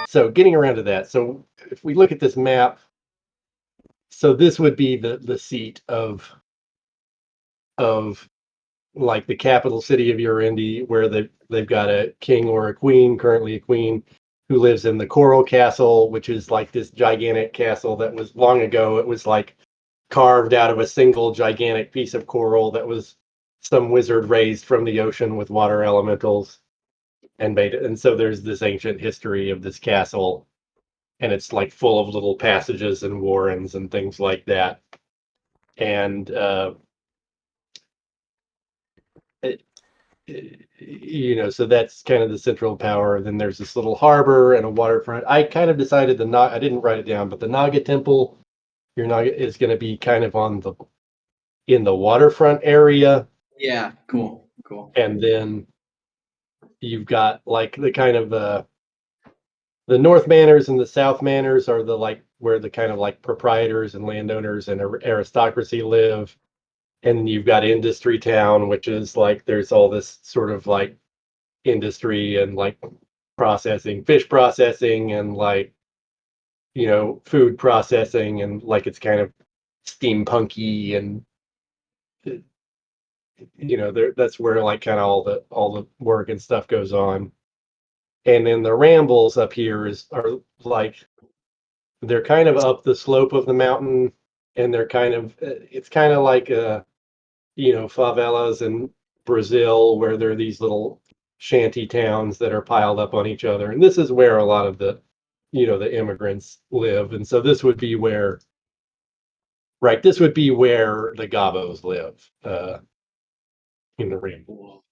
So getting around to that. So if we look at this map, so this would be the seat of like the capital city of Ierendi, where they've got a king or a queen, currently a queen, who lives in the Coral Castle, which is like this gigantic castle that was long ago. It was like carved out of a single gigantic piece of coral that was some wizard raised from the ocean with water elementals and made it. And so there's this ancient history of this castle, and it's like full of little passages and warrens and things like that. And it, so that's kind of the central power. Then there's this little harbor and a waterfront. I kind of decided I didn't write it down, but the Naga Temple, your Naga is going to be kind of in the waterfront area. Yeah, cool. And then you've got like the kind of the North Manors and the South Manors are the like where the kind of like proprietors and landowners and aristocracy live. And you've got Industry Town, which is like there's all this sort of like industry and like processing, fish processing, and like food processing, and like it's kind of steampunky, and that's where like kind of all the work and stuff goes on. And then the Rambles up here are like they're kind of up the slope of the mountain, and they're kind of it's kind of like favelas in Brazil, where there are these little shanty towns that are piled up on each other. And this is where a lot of the immigrants live. And so this would be where, right, this would be where the Gabos live in the Ramble.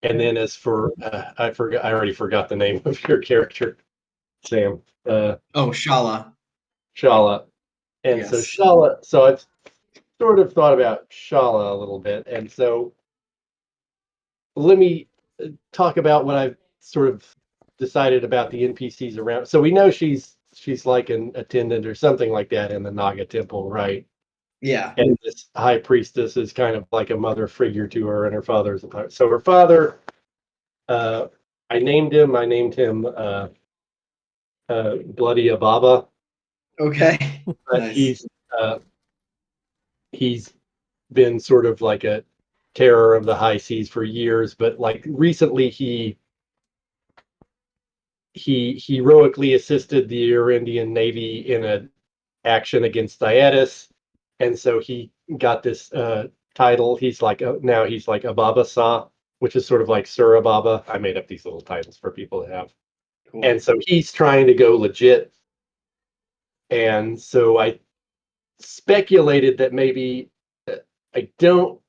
And then as for, I already forgot the name of your character, Sam. Shala. Shala. And so Yes. Shala, so I've sort of thought about Shala a little bit. And so let me talk about what I've sort of decided about the NPCs around. So we know she's like an attendant or something like that in the Naga temple, right? Yeah. And this high priestess is kind of like a mother figure to her, and her father's a pirate. So her father, uh, I named him Bloody Ababa. Okay. But Nice. he's been sort of like a terror of the high seas for years, but like recently he heroically assisted the Ierendian Navy in an action against Dietis, and so he got this title. Now he's like Ababa Sa, which is sort of like Sir Ababa. I made up these little titles for people to have. Cool. And so he's trying to go legit. And so I speculated that maybe I don't.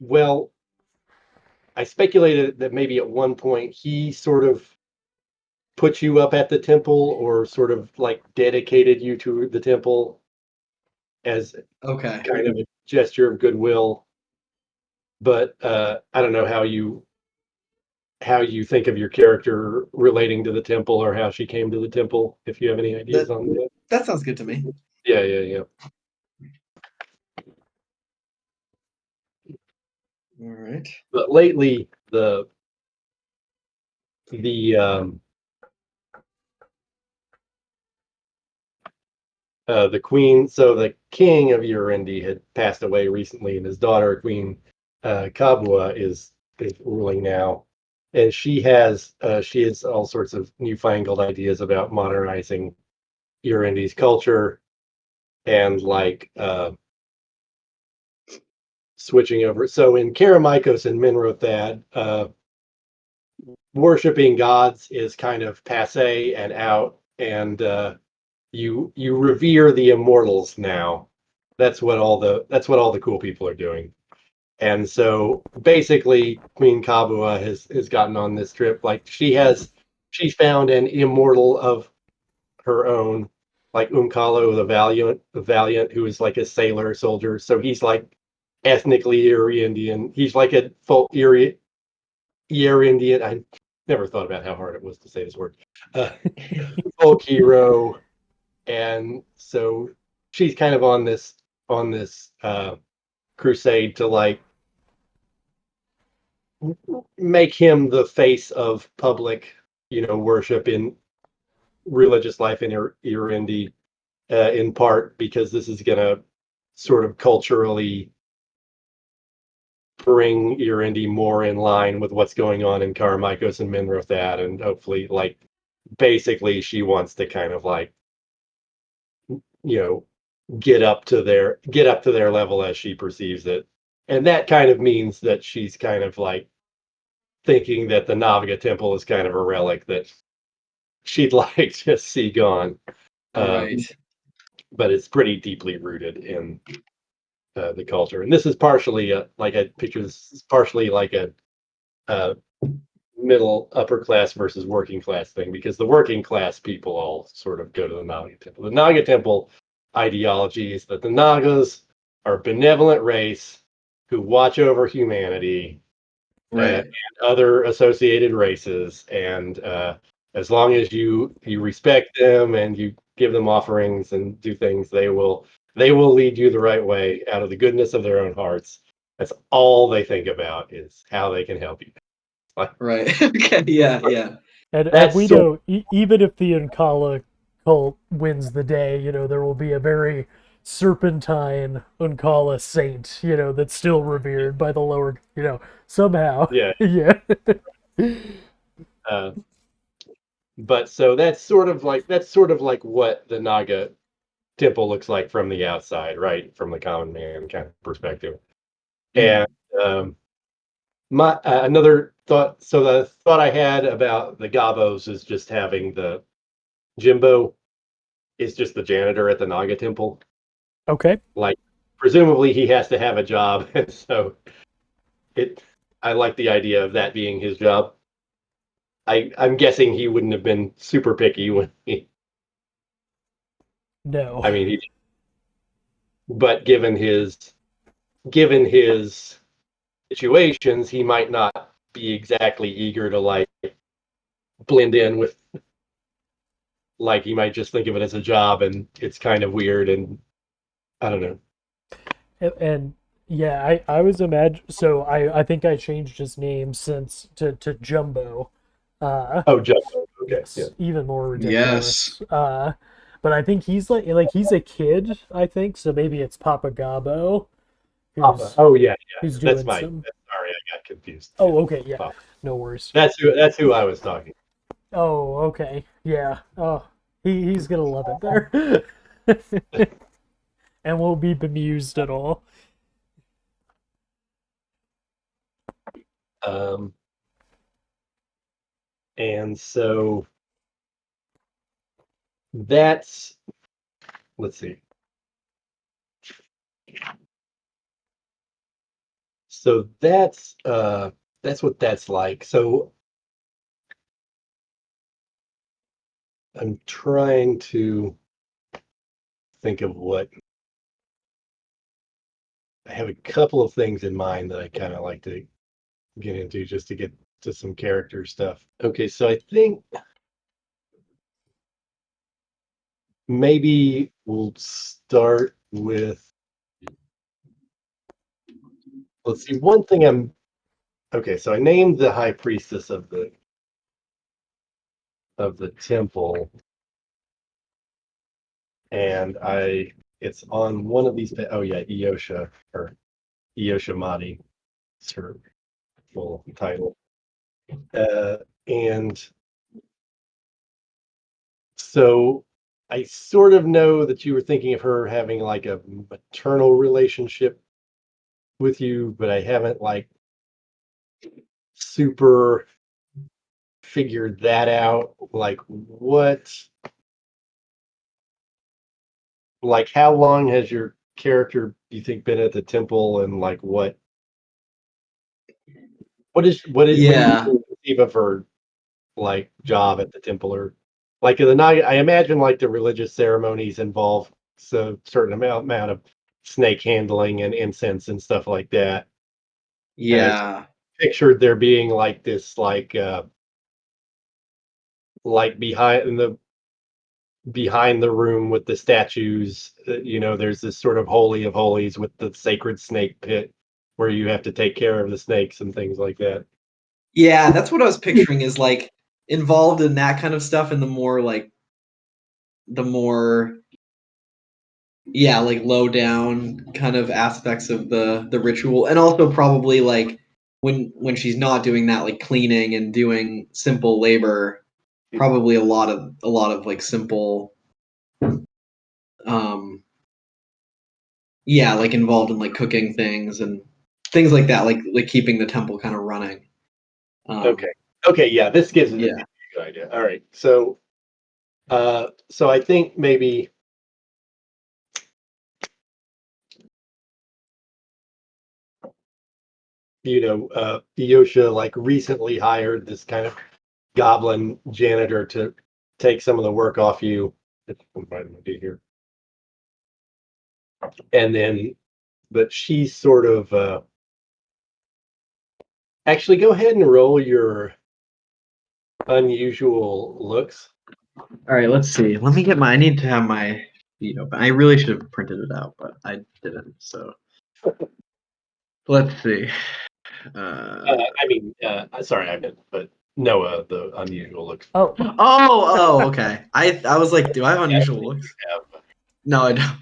Well, I speculated that maybe at one point he sort of put you up at the temple, or sort of like dedicated you to the temple as Okay. kind of a gesture of goodwill. But I don't know how you think of your character relating to the temple, or how she came to the temple, if you have any ideas That on that. that sounds good to me. Yeah. All right. But lately the the queen, so the king of Ierendi had passed away recently, and his daughter, Queen Kabua, is ruling now. And she has all sorts of newfangled ideas about modernizing Ierendi's culture, and like switching over. So in Karameikos and Minrothad, worshiping gods is kind of passe and out, and you revere the immortals now. That's what all the cool people are doing. And so basically, Queen Kabua has gotten on this trip. Like she found an immortal of her own, like Umkalo the Valiant, who is like a sailor soldier. So he's like ethnically Erie Indian. He's like a full Erie Indian. I never thought about how hard it was to say this word. Uh, Folk hero. And so she's kind of on this crusade to like make him the face of public, worship in religious life in Ierendi, in part because this is going to sort of culturally bring Ierendi more in line with what's going on in Karameikos and Minrothad, and hopefully, like, basically, she wants to kind of like, you know, get up to their level as she perceives it, and that kind of means that she's kind of like thinking that the Navaga temple is kind of a relic that she'd like to see gone. Right. But it's pretty deeply rooted in the culture. And this is partially, like I picture this is partially like a uh, middle upper class versus working class thing, because the working class people all sort of go to the Naga temple. The Naga temple ideology is that the Nagas are a benevolent race who watch over humanity and Right. other associated races, and as long as you respect them and you give them offerings and do things, they will lead you the right way out of the goodness of their own hearts. That's all they think about, is how they can help you. Like, Right. Okay. Yeah. Yeah. And that's we sort know even if the Unkala cult wins the day, there will be a very serpentine Unkala saint, that's still revered by the lower, somehow. yeah. Yeah. Uh, but so that's sort of like what the Naga temple looks like from the outside, right? From the common man kind of perspective. Mhm. And my another thought. So the thought I had about the Gabos is just having the Jimbo is just the janitor at the Naga temple. Okay. Like, presumably he has to have a job, and so it. I like the idea of that being his job. I'm guessing he wouldn't have been super picky when he. No. I mean, but given his situations, he might not be exactly eager to like blend in with. Like, he might just think of it as a job, and it's kind of weird, and I don't know. And yeah, I was imagine so I think I changed his name since to Jumbo. Oh, Jumbo. Okay, yeah. Yes, even more Yes. ridiculous. But I think he's like he's a kid, I think, so maybe it's Papa Gabo Papa. who's Oh, yeah, yeah. who's That's doing my. some. Sorry, I got confused. Yeah, Oh, okay, yeah, Papa. no worries. That's who I was talking. Oh, okay, yeah. Oh, he's gonna love it there, and won't be bemused at all. Um, and so that's let's see. So that's what that's like. So I'm trying to think of what I have a couple of things in mind that I kind of like to get into just to get to some character stuff. Okay, so I think maybe we'll start with, let's see, one thing I'm okay, so I named the high priestess of the temple, and it's on one of these oh yeah, Eosha, or Eosha Madi, it's her full title. Uh, and so I sort of know that you were thinking of her having like a maternal relationship with you, but I haven't like super figured that out. Like how long has your character, do you think, been at the temple, and like what is when you Yeah. conceive of her like job at the temple, or like the night, I imagine like the religious ceremonies involve so certain amount of snake handling and incense and stuff like that. And I Yeah. pictured there being like this like behind the room with the statues, there's this sort of holy of holies with the sacred snake pit where you have to take care of the snakes and things like that. Yeah, that's what I was picturing is like involved in that kind of stuff and the more like low down kind of aspects of the ritual and also probably like when she's not doing that like cleaning and doing simple labor probably a lot of like simple um yeah like involved in like cooking things and things like that like keeping the temple kind of running Okay, yeah, this gives it a yeah good idea. All right, so I think maybe Yosha like recently hired this kind of goblin janitor to take some of the work off you. What am I gonna do here? And then, but she's sort of actually go ahead and roll your unusual looks. all right let's see let me get I need to have my feed open I really should have printed it out but I didn't so let's see I mean, sorry, I meant, but Noah, the unusual looks. Oh, okay I was like do I have Yeah, unusual looks have, no I don't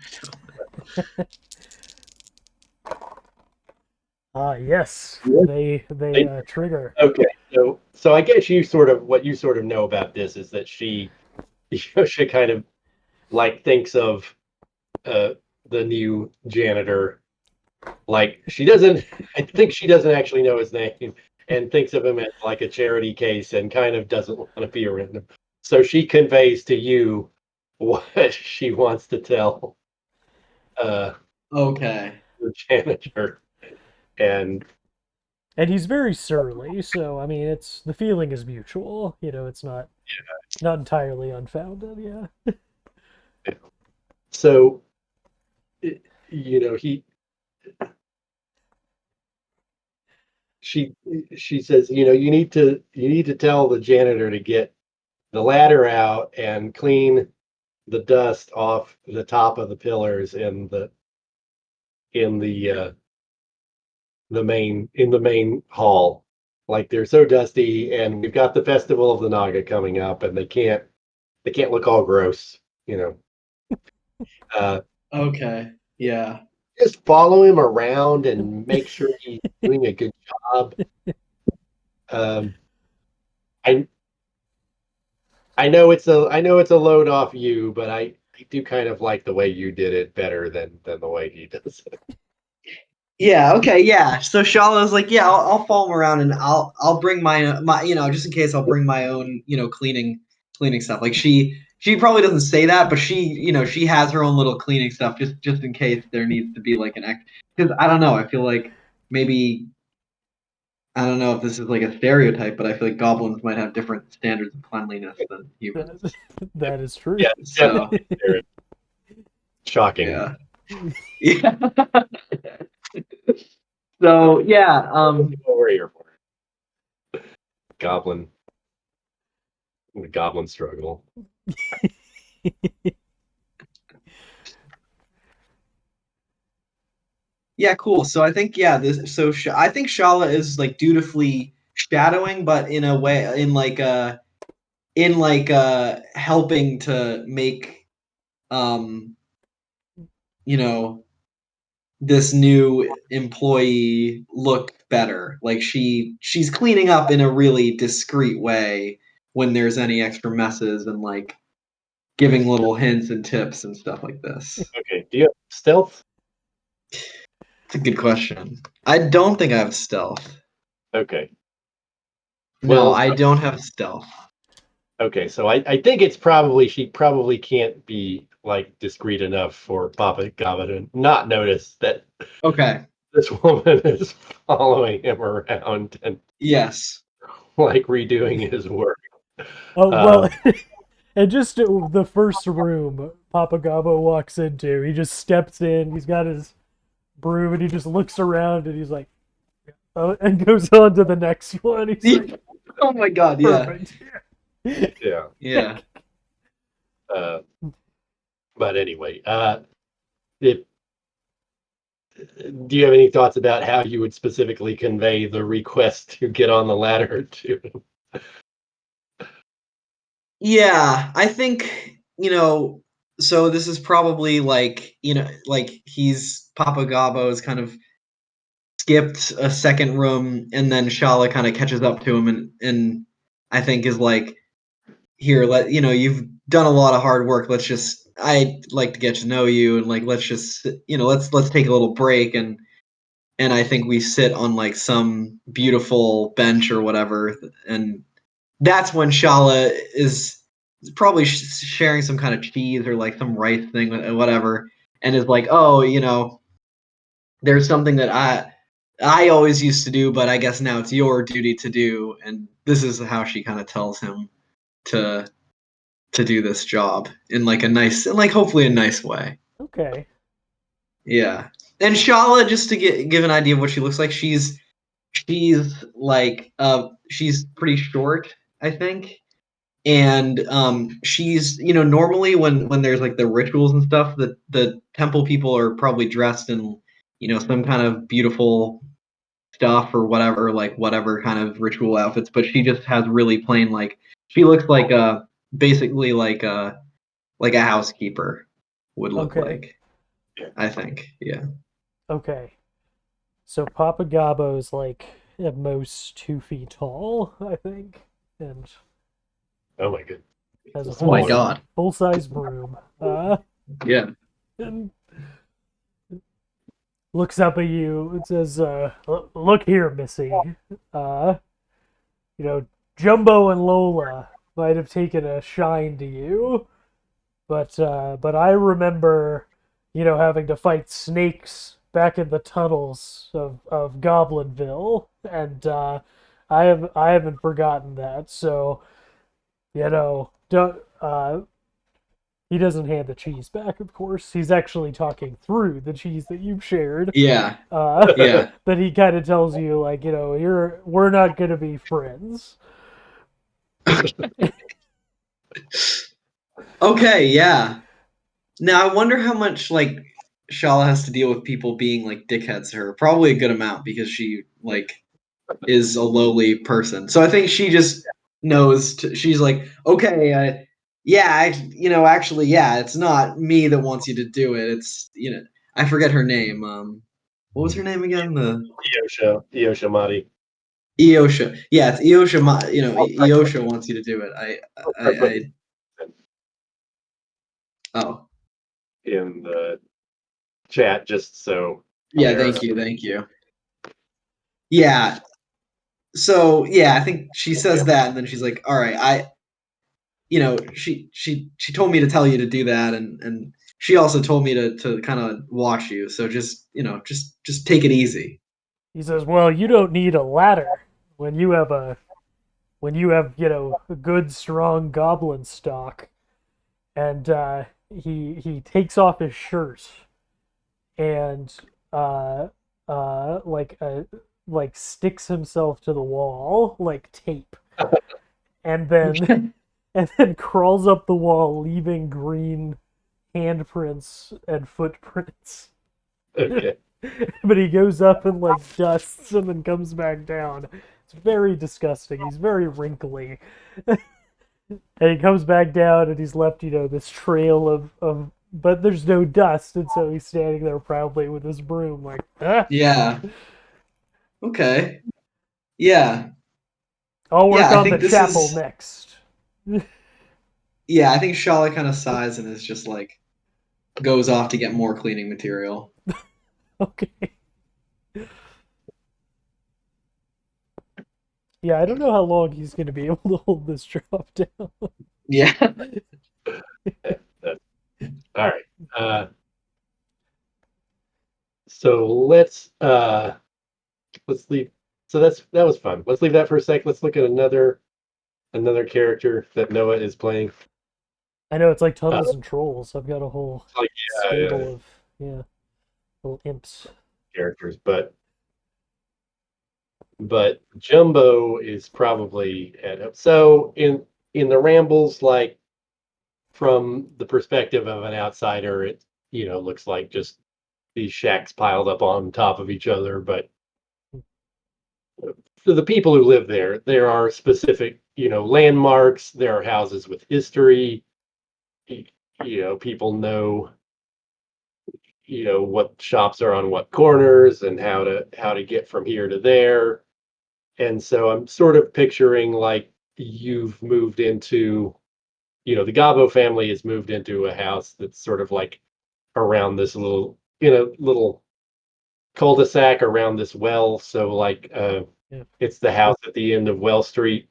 yes, Yeah. they trigger. okay, so I guess what you sort of know about this is that she Yosha kind of like thinks of uh the new janitor like she doesn't I think she doesn't actually know his name and thinks of him as like a charity case and kind of doesn't want to be around him. So she conveys to you what she wants to tell uh okay the janitor. And And he's very surly, so I mean, it's the feeling is mutual. It's not entirely unfounded. Yeah. so you know he she she says, you need to tell the janitor to get the ladder out and clean the dust off the top of the pillars in the main hall. Like they're so dusty, and we've got the festival of the Naga coming up, and they can't look all gross. You know, uh, okay yeah just follow him around and make sure he's doing a good job. Um, I I know it's a load off you, but I do kind of like the way you did it better than the way he does it. Yeah. Okay. Yeah. So Shala's like, yeah, I'll follow him around and I'll bring my just in case I'll bring my own cleaning stuff. Like she probably doesn't say that, but she has her own little cleaning stuff just in case there needs to be like an act. Because I don't know, I feel like maybe I don't know if this is like a stereotype, but I feel like goblins might have different standards of cleanliness than humans. That, that is true. Yeah, So definitely shocking. yeah, yeah. So yeah, What we're here for. Goblin, the goblin struggle. yeah, cool. So I think I think Shala is like dutifully shadowing, but in a way, helping to make um you know this new employee look better. Like she's cleaning up in a really discreet way when there's any extra messes and like giving little hints and tips and stuff like this. Okay, do you have stealth? It's a good question. I don't think I have stealth. Okay. No, Well, I don't have stealth. okay, so I think it's probably she probably can't be like discreet enough for Papa Gaba to not notice that Okay. this woman is following him around and Yes. like redoing his work. Oh Uh, well, and just the first room Papa Gabo walks into, he just steps in. He's got his broom, and he just looks around, and he's like, oh, and goes on to the next one. He's like, Oh my god, yeah. perfect. yeah. Yeah. Uh, but anyway, if do you have any thoughts about how you would specifically convey the request to get on the ladder to him? Yeah, I think, so this is probably like, like he's Papa Gabo is kind of skipped a second room, and then Shala kind of catches up to him, and I think is like, here, you've done a lot of hard work. I'd like to get to know you, and like let's just let's take a little break, and I think we sit on like some beautiful bench or whatever, and that's when Shala is probably sharing some kind of cheese or like some rice thing, whatever, and is like, oh, there's something that I always used to do, but I guess now it's your duty to do, and this is how she kind of tells him to do this job in like a nice, and like hopefully a nice way. Okay. Yeah, and Shala, just to give an idea of what she looks like, she's like she's pretty short, I think, and she's normally when there's like the rituals and stuff, the temple people are probably dressed in some kind of beautiful stuff or whatever, like whatever kind of ritual outfits, but she just has really plain, like she looks like basically like a housekeeper would look Okay. like, I think. Yeah. Okay. So Papa Gabo's like at most 2 feet tall, I think, and Oh my goodness. has a Oh my Smaller. god. full size broom. Yeah. And looks up at you and says, "Look here, Missy. Uh, you know, Jumbo and Lola might have taken a shine to you, but I remember, having to fight snakes back in the tunnels of Goblinville, and I haven't forgotten that. So, don't he doesn't hand the cheese back, of course. He's actually talking through the cheese that you've shared. Yeah. Uh, Yeah. but he kind of tells you, like, we're not gonna be friends. Okay, yeah. Now I wonder how much like Shala has to deal with people being like dickheads to her. Probably a good amount because she like is a lowly person. So I think she just knows. She's like, okay, yeah, actually, yeah, it's not me that wants you to do it. It's I forget her name. What was her name again? The Eosha Madi. Eosha. Yeah, it's Eosha. I'll try to Eosha wants you to do it. put Oh, in the chat just so yeah. they're Thank you. Yeah. So yeah, I think she says that, and then she's like, "All right, she told me to tell you to do that, and she also told me to kind of watch you. So just just take it easy." He says, "Well, you don't need a ladder when you have a good strong goblin stock." And he takes off his shirt and uh like sticks himself to the wall like tape, and then crawls up the wall, leaving green handprints and footprints. okay. But he goes up and like dusts and then comes back down. It's very disgusting. He's very wrinkly. And he comes back down and he's left, this trail of but there's no dust, and so he's standing there proudly with his broom, like, ah, Yeah. Okay. Yeah. I'll Yeah. work I on the think this chapel is. next. Yeah, I think Shala kind of sighs and is just like goes off to get more cleaning material. Okay. Yeah, I don't know how long he's going to be able to hold this job down. Yeah. All right. So let's leave. So that was fun. Let's leave that for a sec. Let's look at another character that Noah is playing. I know it's like Uh, Tunnels and Trolls. I've got a whole like stable of, little imps. characters, but Jumbo is probably at so in the rambles, like from the perspective of an outsider, it looks like just these shacks piled up on top of each other. But for the people who live there are specific, landmarks. There are houses with history. People know, what shops are on what corners and how to get from here to there. And so I'm sort of picturing like you've moved into, the Gabo family has moved into a house that's sort of like around this little cul-de-sac around this well. So like Yeah. it's the house at the end of Well Street,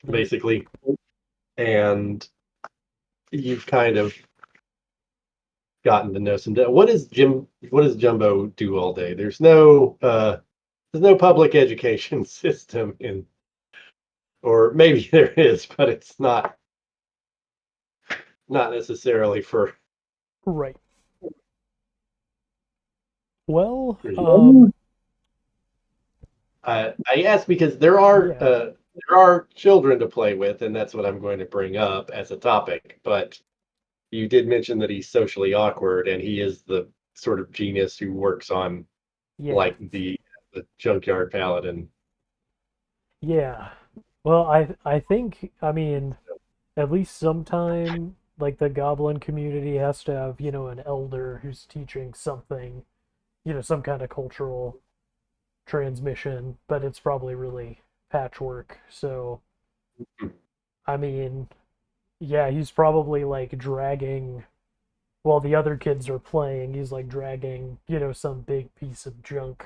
Nice. basically. And you've kind of gotten to know some. What does Jumbo do all day? There's no public education system or maybe there is, but it's not necessarily for. Right. Well, I ask because there are yeah. there are children to play with, and that's what I'm going to bring up as a topic. But you did mention that he's socially awkward, and he is the sort of genius who works on Yeah. like the junkyard paladin. Yeah. Well, I think, I mean, at least sometime like the goblin community has to have, an elder who's teaching something, some kind of cultural transmission, but it's probably really patchwork. So, I mean, yeah, he's probably like dragging while the other kids are playing, he's like dragging, some big piece of junk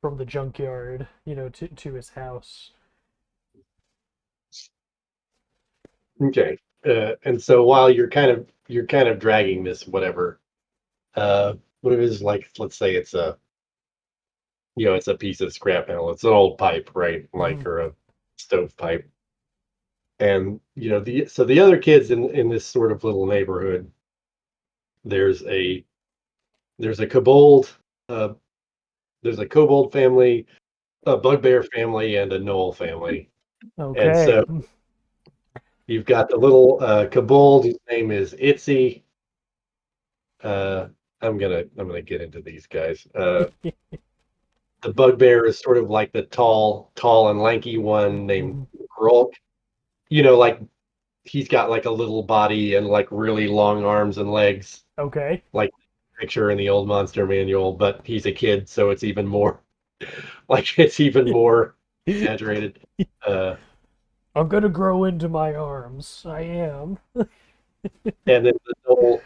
from the junkyard, to his house. Okay. And so while you're kind of dragging this whatever, what it is like, let's say it's a piece of scrap metal. It's an old pipe, right? Mm-hmm. Like or a stove pipe. And the other kids in this sort of little neighborhood, there's a there's a kobold, uh, there's a kobold family, a bugbear family, and a gnoll family. And Okay. so you've got the little kobold whose name is Itzy. Uh, I'm gonna get into these guys. The bugbear is sort of like the tall and lanky one named Mhm. Grolk. Like he's got like a little body and like really long arms and legs, Okay. like picture in the old monster manual, but he's a kid, so it's even more it's even more exaggerated. Uh, I'm gonna grow into my arms. I am. and then the little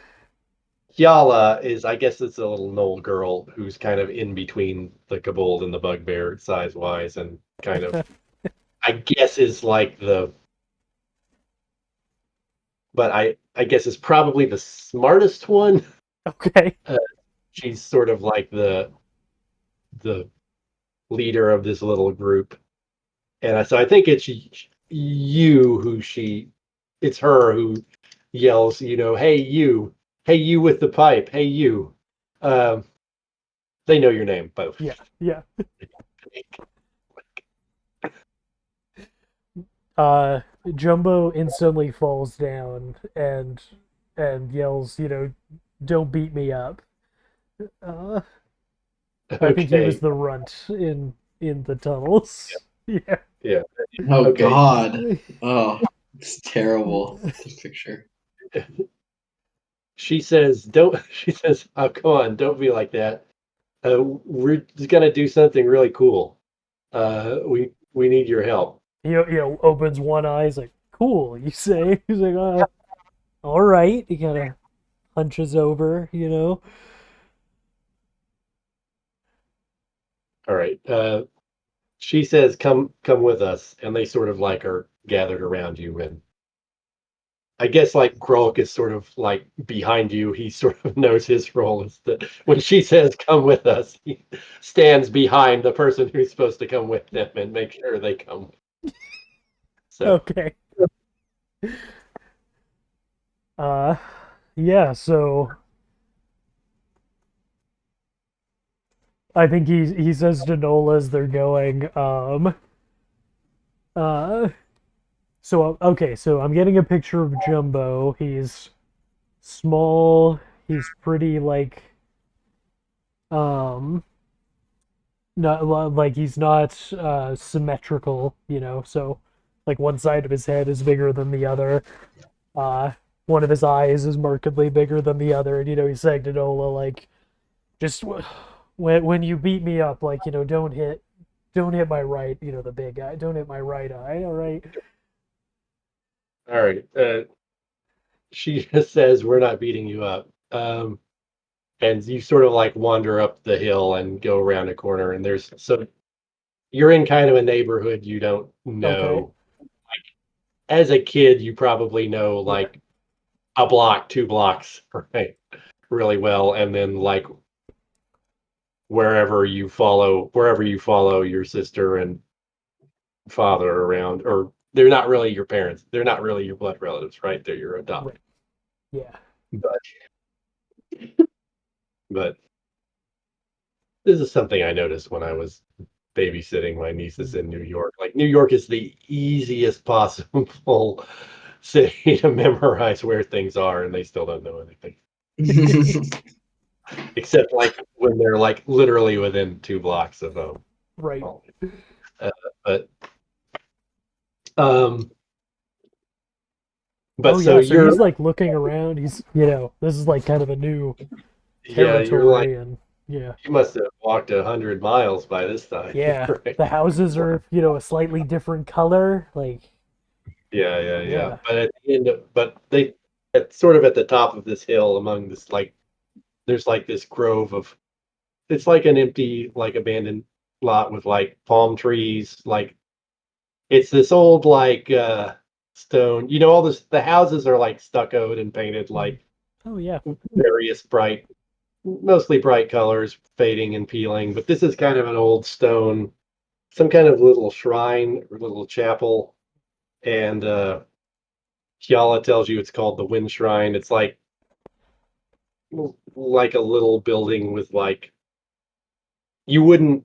Kiala is, I guess it's a little knoll girl who's kind of in between the kobold and the bugbear size wise, and kind of, I guess, is like but I guess is probably the smartest one. Okay. Uh, she's sort of like the leader of this little group, and so I think you who she, it's her who yells, hey you with the pipe, hey you. Um, they know your name, by the Yeah. Yeah. way. Uh, Jumbo instantly falls down and yells, "Don't beat me up." Uh, I think he was Okay, the runt in the tunnels. Yeah. yeah, Oh okay. God. Oh, it's terrible. This picture. She says, "Don't." She says, "Oh, come on, don't be like that. We're just gonna do something really cool. We need your help." Opens one eye. He's like, "Cool," you say. He's like, all right. He kind of hunches over. All right. She says, "Come with us," and they sort of like are gathered around you, and I guess like Grolk is sort of like behind you. He sort of knows his role is that when she says, "Come with us," he stands behind the person who's supposed to come with them and make sure they come. So, Okay. Uh, yeah. So I think he says to Nola as they're going, uh, so okay. So I'm getting a picture of Jumbo. He's small. He's pretty like Um, not like he's not symmetrical, so like one side of his head is bigger than the other. Uh, one of his eyes is markedly bigger than the other, and he's saying to Nola like, just when you beat me up, like don't hit my right, the big eye, don't hit my right eye, all right? All right. She just says we're not beating you up. And you sort of like wander up the hill and go around a corner, and you're in kind of a neighborhood you don't Okay, know. As a kid, you probably know yeah, like a block, 2 blocks, right, really well, and then like wherever you follow your sister and father around, or they're not really your parents, they're not really your blood relatives, right? They're your right, adopted. yeah. But but this is something I noticed when I was babysitting my nieces in New York. Like New York is the easiest possible city to memorize where things are, and they still don't know anything except like when they're like literally within 2 blocks of home. Right. Well, uh, but um, Oh but so yeah, so you're he's like looking around. This is like kind of a new yeah, you're like territory, and yeah, you must have walked 100 miles by this time, yeah. right? The houses are, a slightly different color. Like, Yeah, yeah, yeah. yeah, But at the end of, but they at sort of at the top of this hill among this like there's like this grove of it's like an empty like abandoned lot with like palm trees, like it's this old like stone, all this the houses are like stuccoed and painted Mhm. like Oh yeah, various bright, mostly bright colors, fading and peeling, but this is kind of an old stone, some kind of little shrine or little chapel. And Kiala tells you it's called the Wind Shrine. It's like a little building with like you wouldn't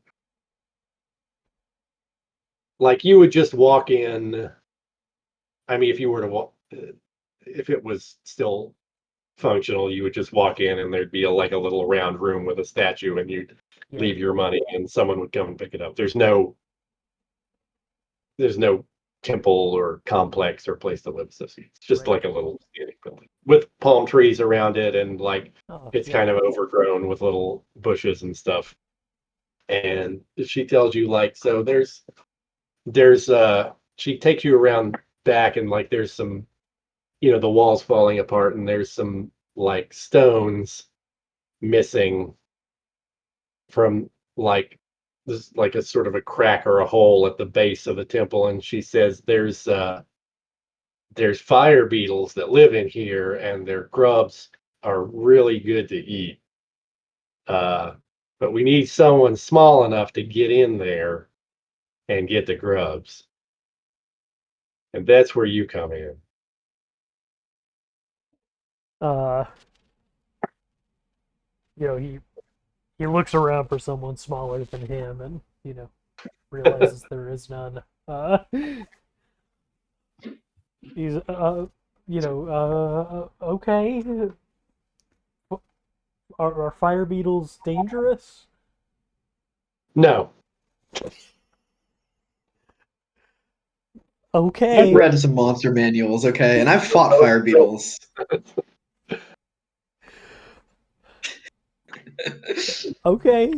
like you would just walk in. I mean, if you were to walk, if it was still functional, you would just walk in and there'd be like a little round room with a statue, and you'd yeah, leave your money, and someone would come and pick it up. There's no temple or complex or place to live. So it's just right. like a little standing building with palm trees around it, and like Oh it's yeah. kind of overgrown with little bushes and stuff. And she tells you like so there's she takes you around back, and like there's some the walls falling apart, and there's some like stones missing from like this like a sort of a crack or a hole at the base of the temple. And she says there's fire beetles that live in here, and their grubs are really good to eat. uh but we need someone small enough to get in there and get the grubs, and that's where you come in. Uh, he looks around for someone smaller than him, and realizes there is none. He's okay. Are fire beetles dangerous? No. I've Okay, read some monster manuals, okay, and I've fought fire beetles. okay.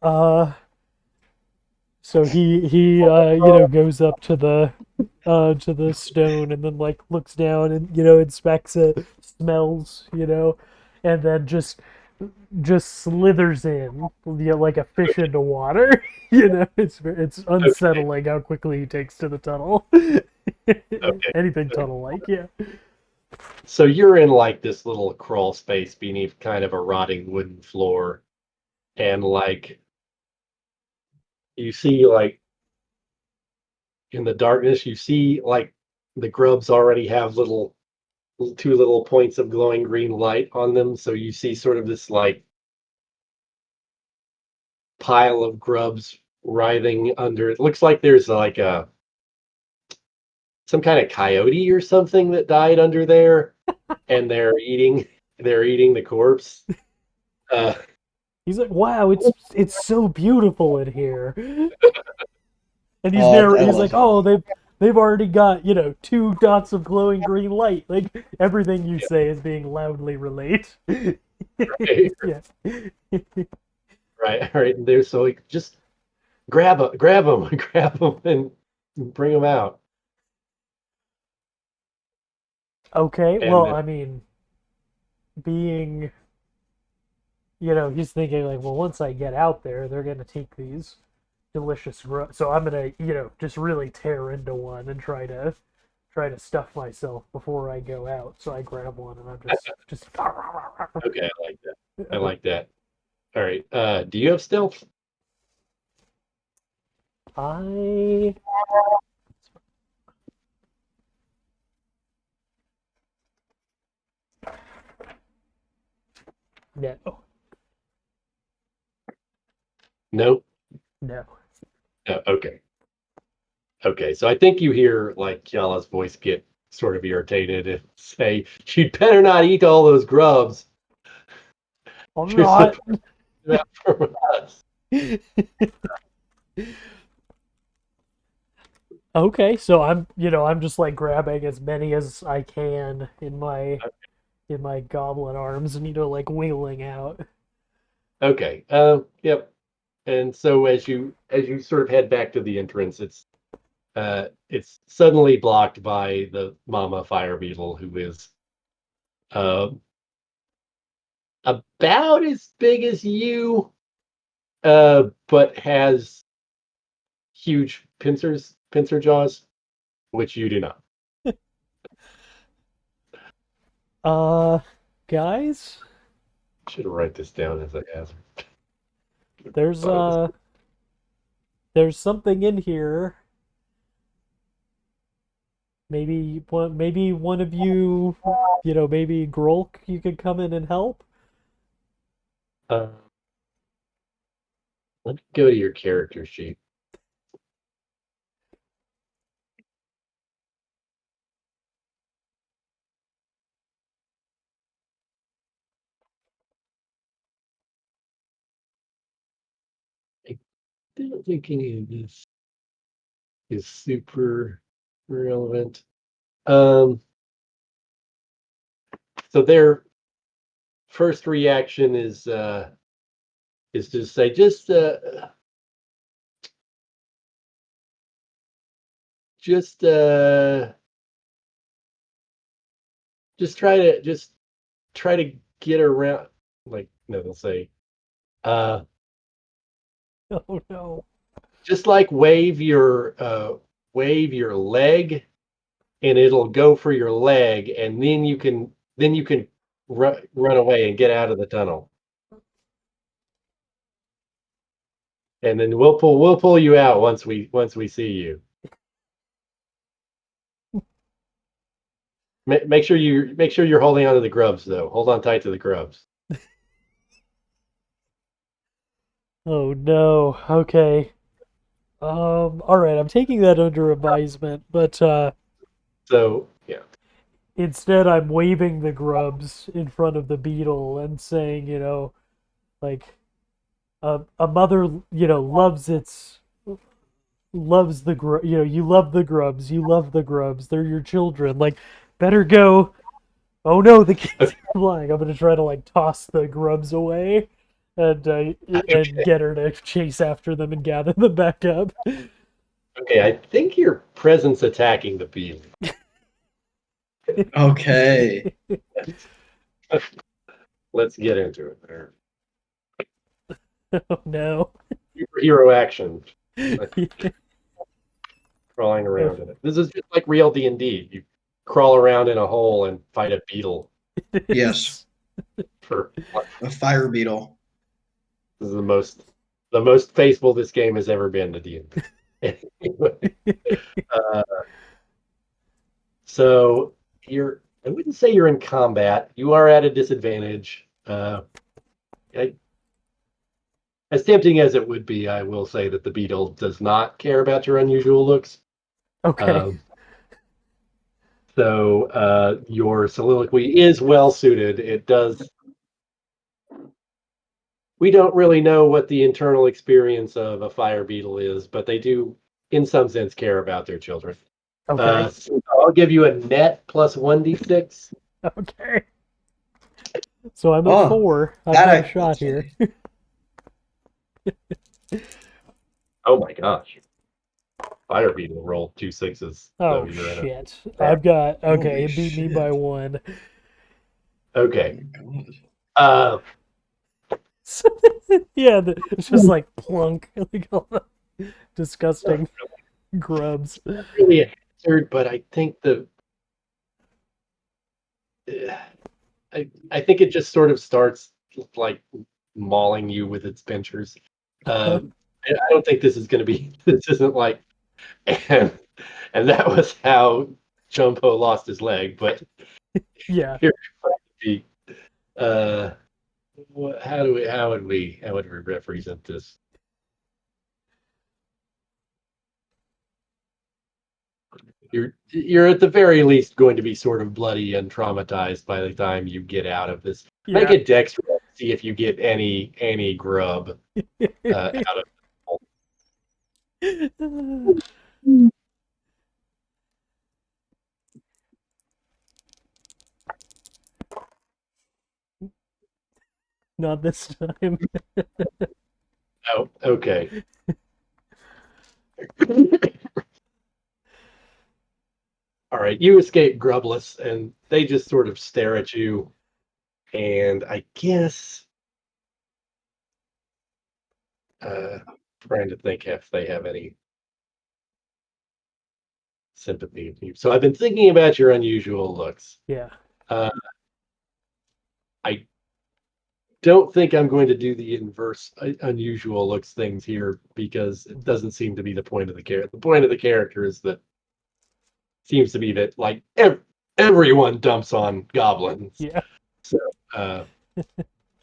Uh, so he goes up to the stone, and then like looks down and inspects it, smells, and then just slithers in, like a fish into water. It's Okay. unsettling how quickly he takes to the tunnel. Okay. Anything tunnel like, yeah. So you're in like this little crawl space beneath kind of a rotting wooden floor, and like you see like in the darkness, you see like the grubs already have two little points of glowing green light on them. So you see sort of this like pile of grubs writhing under. It looks like there's like some kind of coyote or something that died under there, and they're eating the corpse. Uh, He's like, "Wow, it's so beautiful in here," and he's Oh, there. I He's love like, it. "Oh, they've already got 2 dots of glowing green light." Like everything you say is being loudly relayed. right, Yeah. right. And they're so like, just grab them, grab them, and bring them out. Okay. And Well, I mean, being he's thinking like, well, once I get out there, they're gonna take these delicious so I'm gonna just really tear into one and try to stuff myself before I go out. So I grab one and I'm just okay, I like that. I like that. All right. Do you have stealth? I no. No. No. No. Okay. Okay. So I think you hear like Kiala's voice get sort of irritated and say, "You'd better not eat all those grubs. I'm You're not. supposed to have from us." Okay, so I'm just like grabbing as many as I can in my goblin arms and like wheeling out. Okay. Yep. And so as you sort of head back to the entrance, it's suddenly blocked by the mama fire beetle, who is uh, about as big as you, but has huge pincer jaws, which you do not. Uh, guys, Should write this down as I ask. there's Thought it was uh there's something in here. Maybe one of you, maybe Grolk, you could come in and help. uh, let me go to your character sheet. I don't think any of this is super relevant. So their first reaction is to say, just just try to get around. Like, no, they'll say, uh Oh no. just like wave your leg, and it'll go for your leg, and then you can run away and get out of the tunnel, and then we'll pull you out once we see you. Make sure you're holding on to the grubs, though. Hold on tight to the grubs. Oh no. Okay. All right, I'm taking that under advisement, but So yeah. instead I'm waving the grubs in front of the beetle and saying, like a mother, loves the you love the grubs, they're your children. Like, better go. Oh no, the kids are flying. I'm gonna try to like toss the grubs away, and Okay. get her to chase after them and gather them back up. Okay. I think your presence attacking the beetle. Okay. Let's get into it there. Oh no. Superhero action. Crawling around in it. This is just like real D&D. You crawl around in a hole and fight a beetle Yes. for A fire beetle. this is the most faithful this game has ever been to D&D. Anyway, uh, so I wouldn't say you're in combat. You are at a disadvantage. I, as tempting as it would be, I will say that the beetle does not care about your unusual looks. Okay. Um, so your soliloquy is well suited. we don't really know what the internal experience of a fire beetle is, but they do, in some sense, care about their children. Okay. So I'll give you a net plus 1d6. Okay. So I'm at Oh, 4. I've that got a I, shot that's here. funny. Oh my gosh. Fire beetle rolled 2 6s. So Oh you're in a. shit. I've got okay, Holy it beat me by shit. 1. Oh Okay. my god. Uh, Yeah, it's just like plunk, like all the disgusting grubs. really a hazard, but I think I think it just sort of starts like mauling you with its pinchers. I don't think this is going to be. This isn't like, and and that was how Jumbo lost his leg. But Yeah. here be, uh, how would we represent this? You're at the very least going to be sort of bloody and traumatized by the time you get out of this. Make Yeah. a dex roll, see if you get any grub out of it. Not this time. Oh, okay. All right, you escape grubless, and they just sort of stare at you. And I guess, uh, trying to think if they have any sympathy with you. So I've been thinking about your unusual looks. Yeah. Uh, I don't think I'm going to do the inverse unusual looks things here because it doesn't seem to be the point of the character. The point of the character is that seems to be that like everyone dumps on goblins. Yeah. So uh,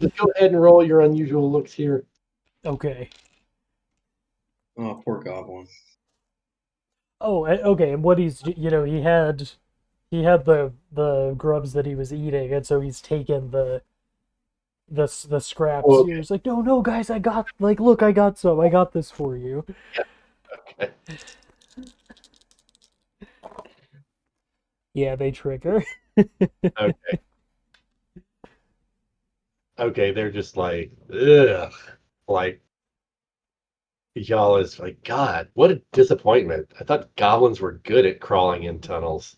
just go ahead and roll your unusual looks here. Okay. Oh, poor goblin. Oh, okay. And what he had the grubs that he was eating, and so he's taken the scraps. Well, He was like, no, guys, I got like, look, I got some. I got this for you. okay. Yeah, they trigger. Okay. Okay, they're just like, ugh. Like, y'all is like, God, what a disappointment. I thought goblins were good at crawling in tunnels.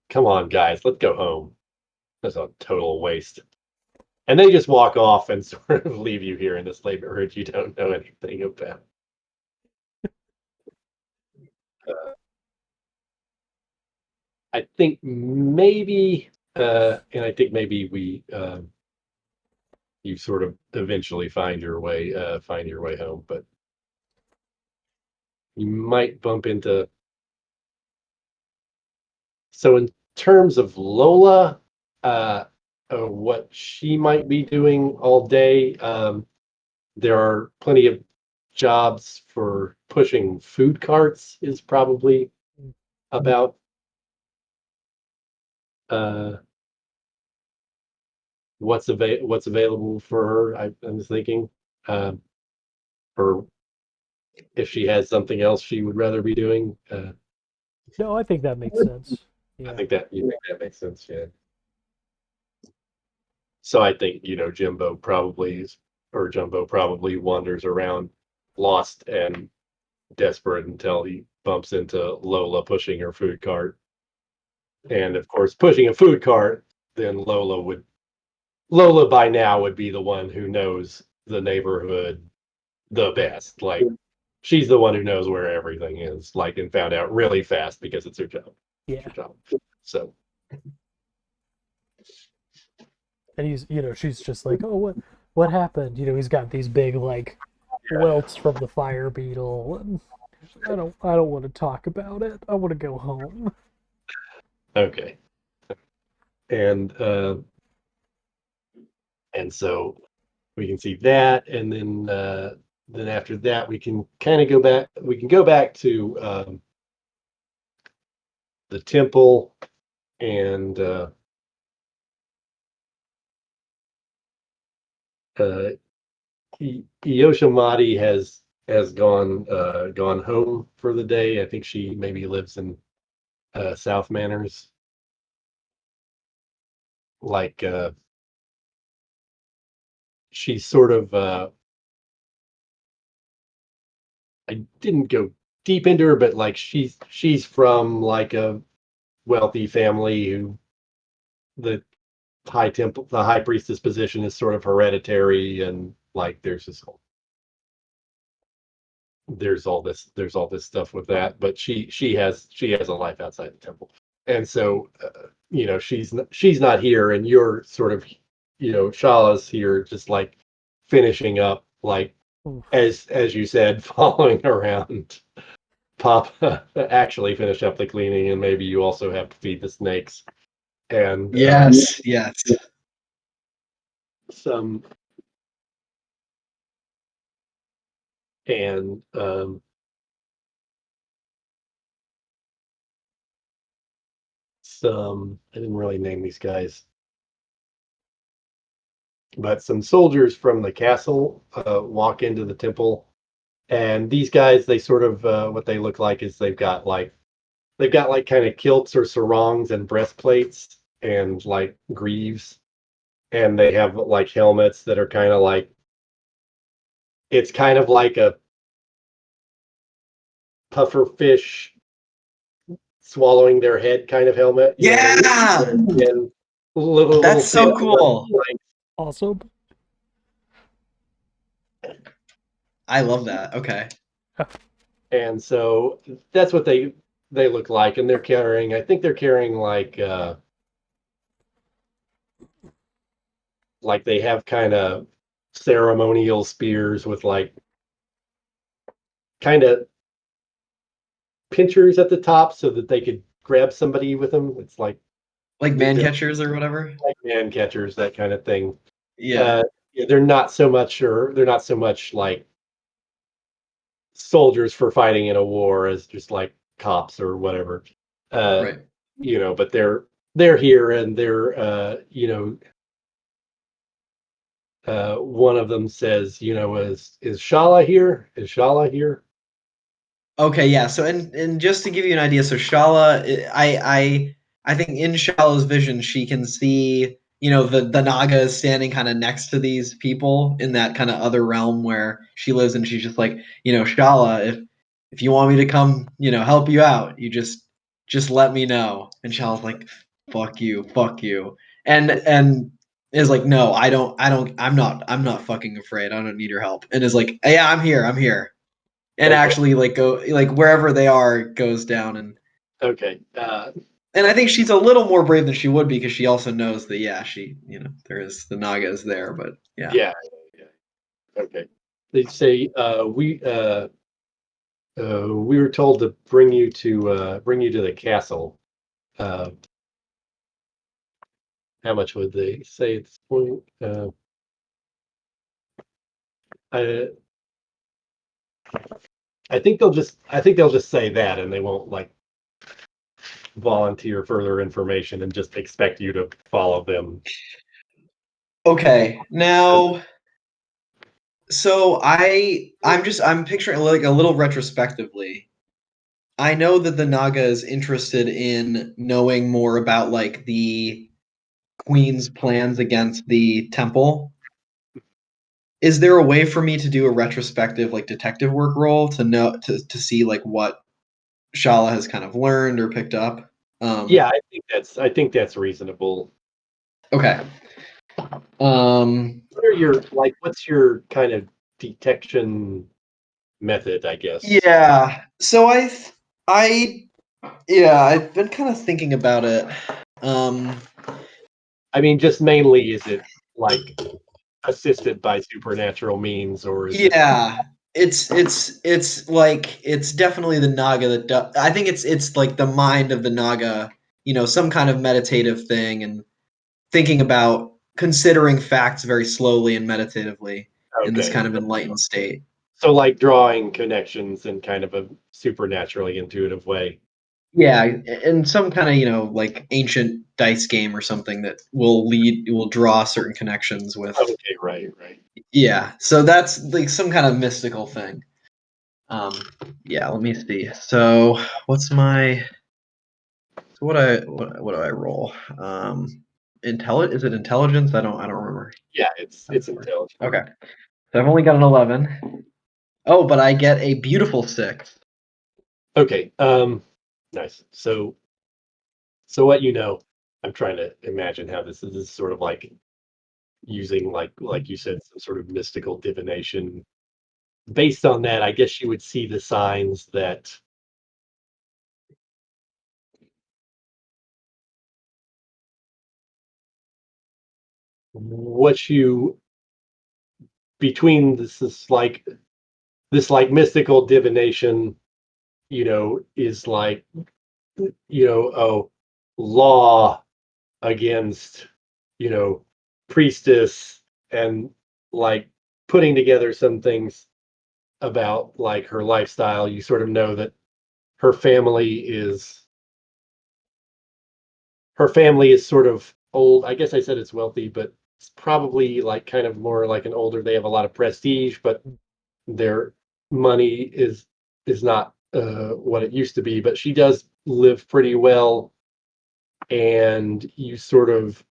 Come on, guys, let's go home. That's a total waste. And they just walk off and sort of leave you here in this neighborhood you don't know anything about. Uh, I think maybe, and I think maybe you sort of eventually find your way home, but you might bump into. So in terms of Lola, uh, what she might be doing all day, there are plenty of jobs for pushing food carts is probably about uh, what's available for her. I'm thinking for if she has something else she would rather be doing. No, I think that makes sense. I Yeah. think that you think that makes sense, yeah. So I think Jumbo probably wanders around lost and desperate until he bumps into Lola pushing her food cart. And of course, pushing a food cart, then Lola by now would be the one who knows the neighborhood the best. Like she's the one who knows where everything is, like and found out really fast because it's her job. It's Yeah. her job. So And she's just like, oh, what happened? He's got these big like yeah. welts from the fire beetle. And I don't want to talk about it. I want to go home. Okay. And so we can see that, and then after that we can kind of go back. We can go back to the temple and uh, Yoshimati has gone home for the day. I think she maybe lives in South Manners. Like she's sort of I didn't go deep into her, but like she's from like a wealthy family who the the high priestess position is sort of hereditary, and like there's all this stuff with that, but she has a life outside the temple, and so she's not here, and you're sort of Shala's here, just like finishing up, like Oof. as you said, following around Papa actually finish up the cleaning, and maybe you also have to feed the snakes and Yes, yes. some and some I didn't really name these guys, but some soldiers from the castle walk into the temple, and these guys, they sort of what they look like is they've got like kind of kilts or sarongs and breastplates and like greaves, and they have like helmets that are kind of like it's kind of like a puffer fish swallowing their head kind of helmet. Yeah, And little that's so thin, cool. like, Awesome. I love that. Okay. and so that's what they look like, and they're carrying. I think they're carrying like they have kind of ceremonial spears with like kind of pinchers at the top so that they could grab somebody with them. It's like Like man they're catchers or whatever. like man catchers, that kind of thing. Yeah. Uh, yeah, they're not so much like soldiers for fighting in a war as just like cops or whatever. Uh, Right. but they're here, and they're one of them says, is Shala here? Is Shala here? Okay, yeah. So and just to give you an idea, so Shala, I think in Shala's vision, she can see, the Naga is standing kind of next to these people in that kind of other realm where she lives, and she's just like, Shala, if you want me to come, help you out, you just let me know. And Shala's like, fuck you, and is like, no, I'm not fucking afraid. I don't need your help. And is like, yeah, I'm here, and Okay, actually like go like wherever they are goes down. okay. And I think she's a little more brave than she would be, because she also knows that, yeah, she, there is the Naga is there, but yeah. Yeah, yeah. Okay. They say we were told to bring you to the castle. Uh, how much would they say at this point? I I think they'll just say that, and they won't like volunteer further information and just expect you to follow them. Okay, now, so I'm picturing like a little retrospectively. I know that the Naga is interested in knowing more about like the queen's plans against the temple. Is there a way for me to do a retrospective like detective work role to know to see like what Shala has kind of learned or picked up? Yeah, I think that's reasonable. Okay. Um, What are your like? What's your kind of detection method? I guess. yeah. So I, yeah, I've been kind of thinking about it. Um, I mean, just mainly, is it like assisted by supernatural means, or is it? yeah, it's like it's definitely the Naga that I think it's like the mind of the Naga, some kind of meditative thing, and thinking about considering facts very slowly and meditatively in this Okay, kind of enlightened state. so like drawing connections in kind of a supernaturally intuitive way. Yeah, in some kind of, like ancient dice game or something that will draw certain connections with. Okay, right, right. Yeah, so that's like some kind of mystical thing. Um, yeah, let me see. So what's my so what do I roll? Is it intelligence? I don't remember. Yeah, it's intelligent. Okay, so I've only got an 11. Oh, but I get a beautiful 6. Okay, nice. So what I'm trying to imagine how this is sort of like using like you said, some sort of mystical divination. Based on that, I guess you would see the signs that what you between this like mystical divination, is like, oh, law against, you know, priestess, and like putting together some things about like her lifestyle. You sort of know that her family is her family is sort of old. I guess I said it's wealthy, but it's probably like kind of more like an older. They have a lot of prestige, but their money is not what it used to be. But she does live pretty well, and you sort of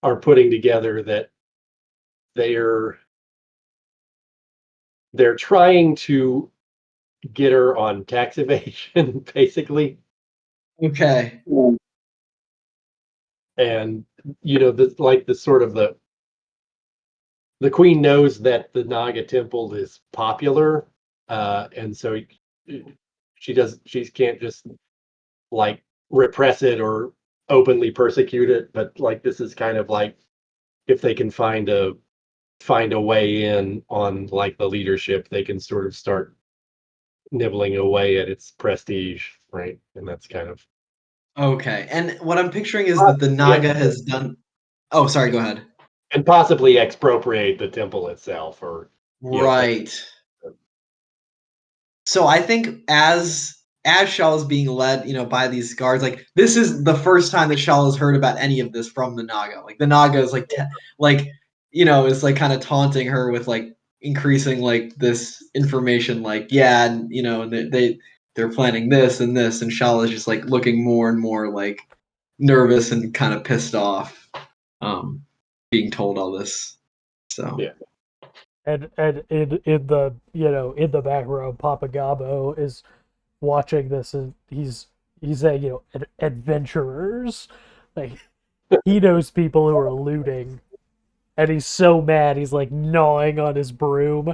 are putting together that they're they're trying to get her on tax evasion, basically. Okay. And the sort of the queen knows that the Naga temple is popular, and so she can't just like repress it or openly persecute it, but like this is kind of like if they can find a way in on like the leadership, they can sort of start nibbling away at its prestige, right? And that's kind of Okay. And what I'm picturing is that the possibly Naga has done. Oh, sorry. Go ahead. and possibly expropriate the temple itself, or take Right. So I think as Shaw is being led, by these guards, like this is the first time that Shaw has heard about any of this from the Naga. Like the Naga is like is like kind of taunting her with like increasing like this information, like yeah, and and they're planning this and this, and Shaw is just like looking more and more like nervous and kind of pissed off, um, being told all this. So yeah. And in the in the background, Papa Gabo is watching this, and he's saying, adventurers, like he knows people who are looting, and he's so mad he's like gnawing on his broom.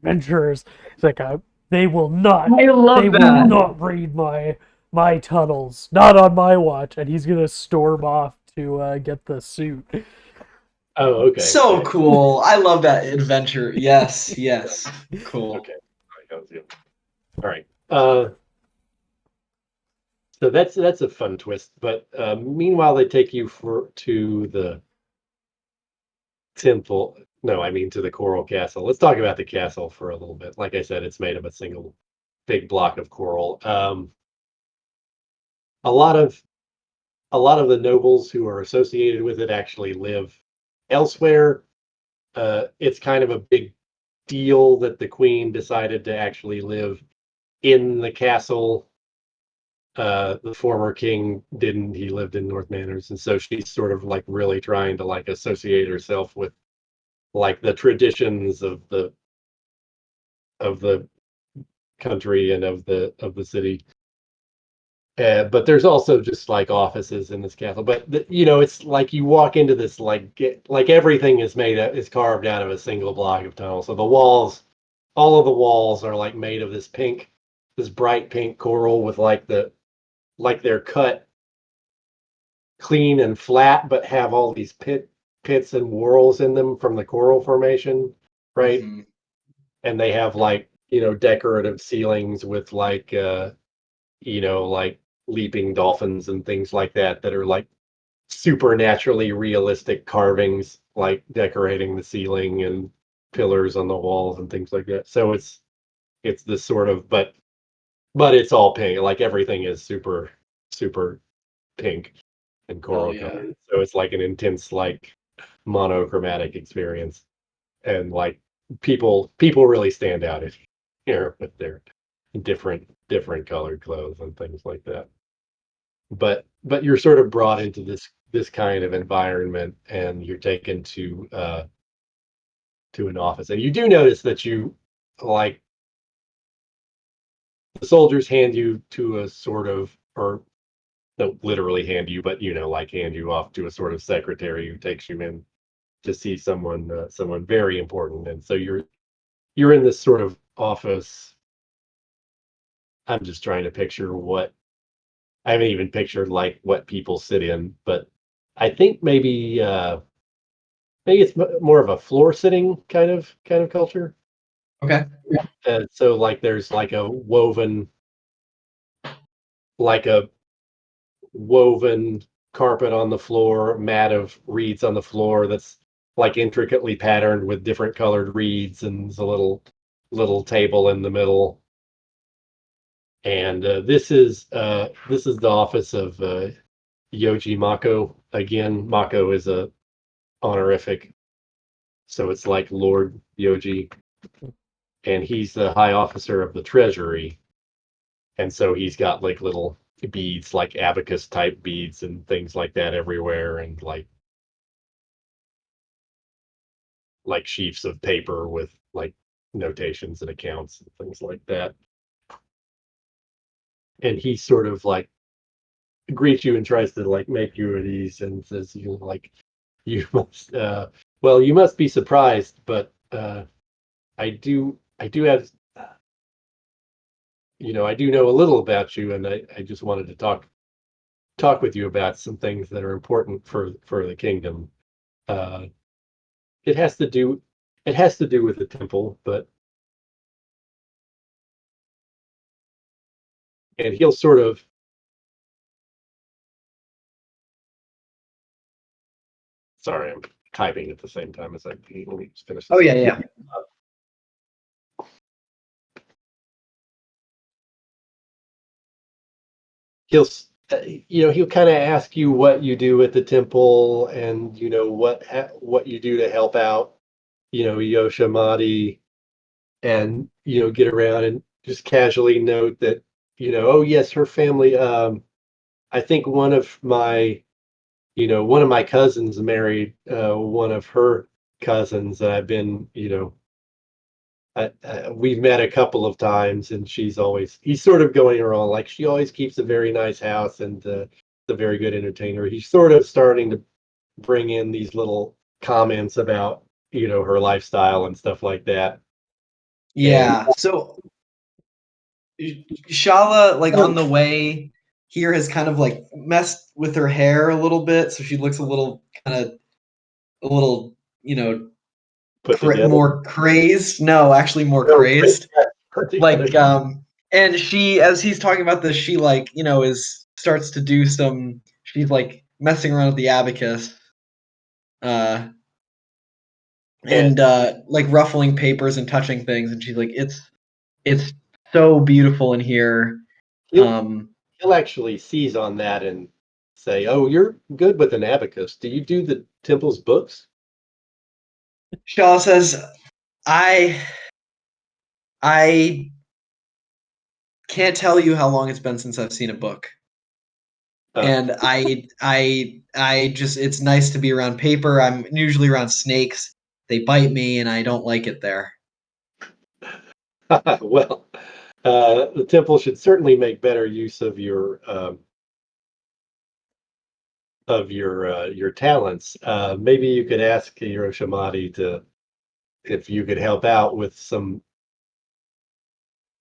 Adventurers, it's like they will not, I they love will that. not raid my tunnels, not on my watch, and he's gonna storm off to get the suit. Oh, okay. So Yeah. cool. I love that adventure. Yes, yes. Cool. Okay. All right, that was good. All right. So that's a fun twist. But meanwhile, they take you to the temple. No, I mean to the coral castle. Let's talk about the castle for a little bit. Like I said, it's made of a single big block of coral. A lot of a lot of the nobles who are associated with it actually live elsewhere. It's kind of a big deal that the queen decided to actually live in the castle. The former king didn't. He lived in North Manors, and so she's sort of like really trying to like associate herself with like the traditions of the country and of the city. But there's also just like offices in this castle. But it's like you walk into this like everything is carved out of a single block of tunnel. So all of the walls are like made of this bright pink coral with like they're cut clean and flat, but have all these pits and whorls in them from the coral formation, right? Hmm. And they have like decorative ceilings with like leaping dolphins and things like that are like supernaturally realistic carvings, like decorating the ceiling and pillars on the walls and things like that. So it's this sort of, but but it's all pink. Like everything is super super pink and coral yeah. colored. So it's like an intense like monochromatic experience, and like people really stand out in here with their different colored clothes and things like that. But you're sort of brought into this kind of environment, and you're taken to an office, and you do notice that you like the soldiers hand you to a sort of, or don't literally hand you, but like hand you off to a sort of secretary who takes you in to see someone very important, and so you're in this sort of office. I'm just trying to picture what I haven't even pictured like what people sit in, but I think maybe it's more of a floor sitting kind of culture. Okay. So like there's like a woven carpet on the floor, mat of reeds on the floor that's like intricately patterned with different colored reeds, and there's a little table in the middle. And this is the office of Yoji Mako. Again, Mako is a honorific, so it's like Lord Yoji, and he's the high officer of the treasury. And so he's got like little beads, like abacus type beads and things like that everywhere, and like sheafs of paper with like notations and accounts and things like that. And he sort of like greets you and tries to like make you at ease, and says, you must well, you must be surprised, but I do have, I do know a little about you, and I just wanted to talk with you about some things that are important for the kingdom. Uh, it has to do it has to do with the temple, but and he'll sort of, sorry, I'm typing at the same time as I let me just finish Oh this yeah, up. yeah. He'll he'll kind of ask you what you do at the temple, and what you do to help out Yoshamati, and get around and just casually note that, oh yes, her family, I think one of my cousins married one of her cousins, and I've been, we've met a couple of times, and he's sort of going around like she always keeps a very nice house, and a very good entertainer. He's sort of starting to bring in these little comments about her lifestyle and stuff like that. And Yeah. So Shala, like on the way here, has kind of like messed with her hair a little bit, so she looks a little kind of a little, put together. more crazed. No, actually more Oh, crazed. put together. Like and she, as he's talking about this, she like is starts to do some. She's like messing around with the abacus, uh, And and like ruffling papers and touching things, and she's like, it's so beautiful in here. he'll Um, he'll actually seize on that and say, "Oh, you're good with an abacus. Do you do the temple's books?" Shaw says, I I can't tell you how long it's been since I've seen a book. Uh, And I just it's nice to be around paper. I'm usually around snakes. They bite me and I don't like it there. well, the temple should certainly make better use of your talents. Maybe you could ask Hiroshimati to if you could help out with some,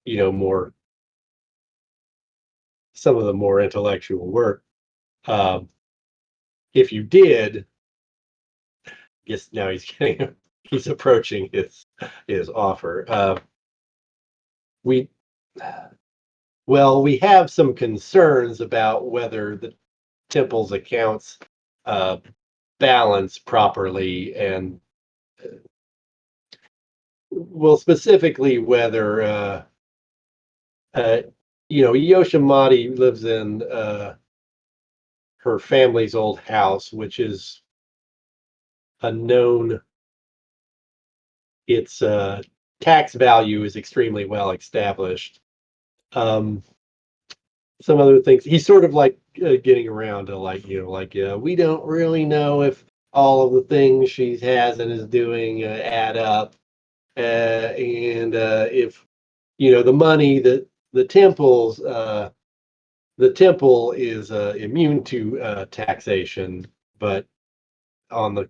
more some of the more intellectual work. Um, if you did, guess now he's approaching his offer. We we have some concerns about whether the temple's accounts uh, balance properly, and well, specifically whether Yoshimati lives in her family's old house, which is a known. Its tax value is extremely well established. Um, some other things. He's sort of like getting around to we don't really know if all of the things she has and is doing add up, and if the money that the temple is immune to taxation, but on the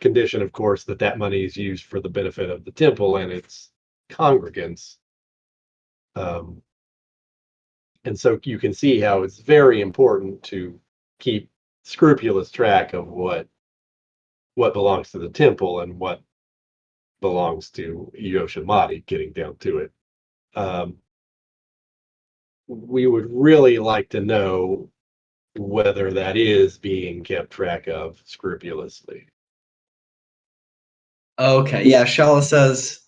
condition, of course, that that money is used for the benefit of the temple and its congregants. Um, and so you can see how it's very important to keep scrupulous track of what belongs to the temple and what belongs to Yoshimati, getting down to it. Um, we would really like to know whether that is being kept track of scrupulously. Okay, yeah. Shala says,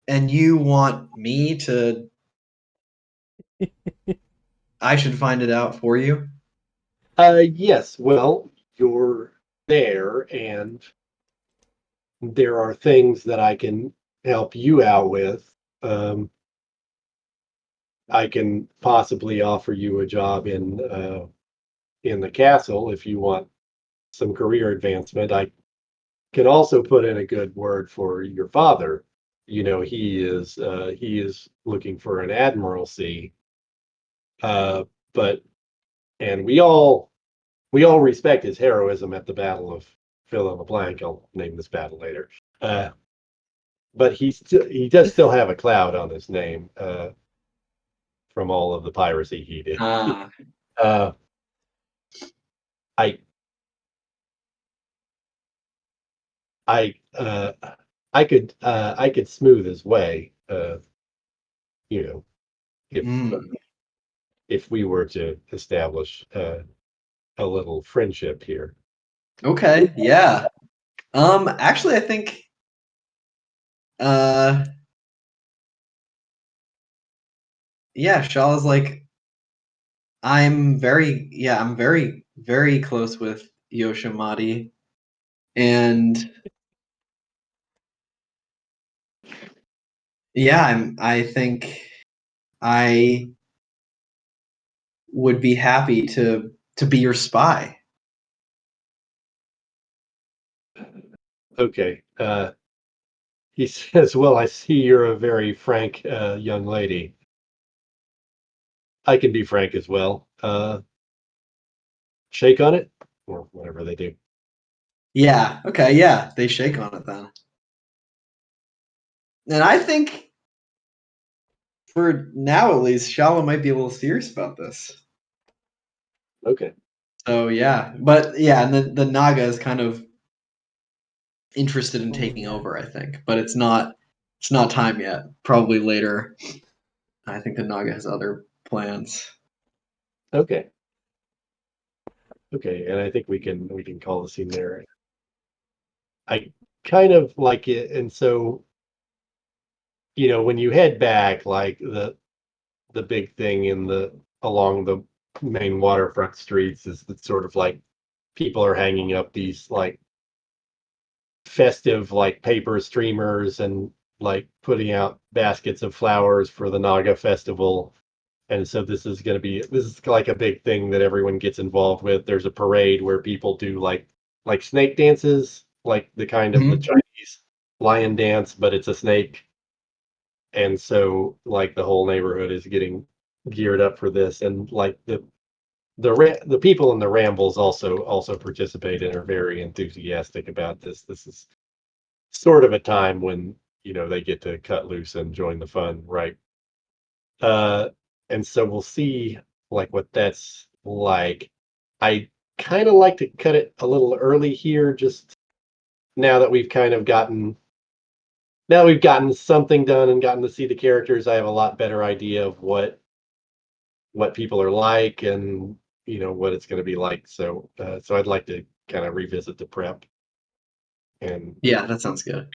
and you want me to? I should find it out for you. Yes, well, you're there, and there are things that I can help you out with. I can possibly offer you a job in the castle if you want some career advancement. I can also put in a good word for your father. He is looking for an admiralcy. Uh, but and we all respect his heroism at the Battle of fill in the blank. I'll name this battle later. Uh, but he does still have a cloud on his name from all of the piracy he did. Ah, Uh, I I I could smooth his way. You know, if mm, if we were to establish a little friendship here. okay, yeah. Actually, I think, uh, yeah. Shala's like, I'm very, very close with Yoshimati, and yeah, I think I would be happy to be your spy. Okay. He says, "Well, I see you're a very frank young lady. I can be frank as well. Shake on it, or whatever they do." Yeah, okay, yeah. They shake on it then. And I think for now at least, Shala might be a little serious about this. Okay. So yeah. But yeah, and the Naga is kind of interested in Oh, taking yeah. over, I think. But it's not time yet. Probably later. I think the Naga has other plans. Okay. Okay. And I think we can call the scene there. I kind of like it, and so when you head back, like the big thing in the along the main waterfront streets is that sort of like people are hanging up these like festive like paper streamers and like putting out baskets of flowers for the Naga festival. And so this is like a big thing that everyone gets involved with. There's a parade where people do like snake dances, like the kind of the Mhm. Chinese lion dance, but it's a snake. And so like the whole neighborhood is getting geared up for this, and like the people in the rambles also participate and are very enthusiastic about this. This is sort of a time when they get to cut loose and join the fun, right? Uh, and so we'll see like what that's like. I kind of like to cut it a little early here, just now that we've kind of gotten now we've gotten something done and gotten to see the characters. I have a lot better idea of what people are like and what it's going to be like. So I'd like to kind of revisit the prep and Yeah, that sounds good.